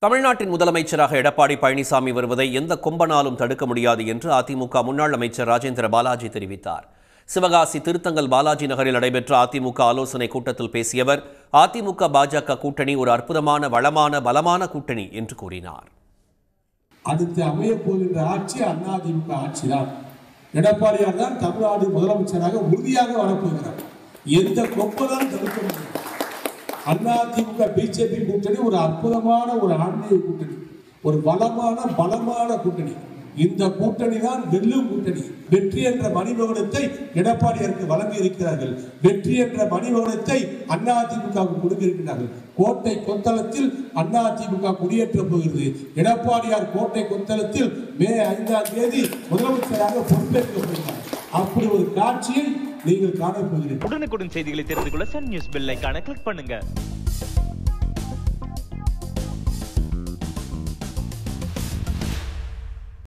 தமிழ்நாட்டின் முதலமைச்சராக எடப்பாடி பழனிசாமி வருவதை எந்த கொம்பனாலும் தடுக்க முடியாது என்று அதிமுக முன்னாள் அமைச்சர் ராஜேந்திர பாலாஜி தெரிவித்தார். சிவகாசி திருத்தங்கல் பாலாஜி நகரில் நடைபெற்ற அதிமுக ஆலோசனை கூட்டத்தில் பேசிய அவர், அதிமுக பாஜக கூட்டணி ஒரு அற்புதமான வளமான பலமான கூட்டணி என்று கூறினார். அடுத்து அமைய போகின்ற ஆட்சி அதிமுக ஆட்சிதான். எடப்பாடியார் தான் தமிழ்நாடு முதலமைச்சராக உறுதியாக வரப்போகிறார். எந்த கொம்பனாலும் தடுக்க முடியாது. அதிமுக பிஜேபி கூட்டணி ஒரு அற்புதமான ஒரு ஆன்மீக கூட்டணி, ஒரு பலமான கூட்டணி. இந்த கூட்டணி தான் வெல்லும் கூட்டணி. வெற்றி என்ற மணிமகுடத்தை எடப்பாடியாருக்கு வழங்கி இருக்கிறார்கள். வெற்றி என்ற மணிமகுடத்தை அதிமுகவுக்கு கொடுக்க இருக்கிறார்கள். கோட்டை கொத்தளத்தில் அதிமுக குடியேற்ற போகிறது. எடப்பாடியார் கோட்டை கொத்தளத்தில் மே 5ஆம் தேதி முதலமைச்சராக பொறுப்பேற்க போகிறார். அப்படி ஒரு காட்சியை நீங்கள் காண போகிறீர்கள். உடனுக்குடன் செய்திகளை தெரிந்து கொள்ள சன் நியூஸ் பெல் ஐகானை கிளிக் பண்ணுங்க.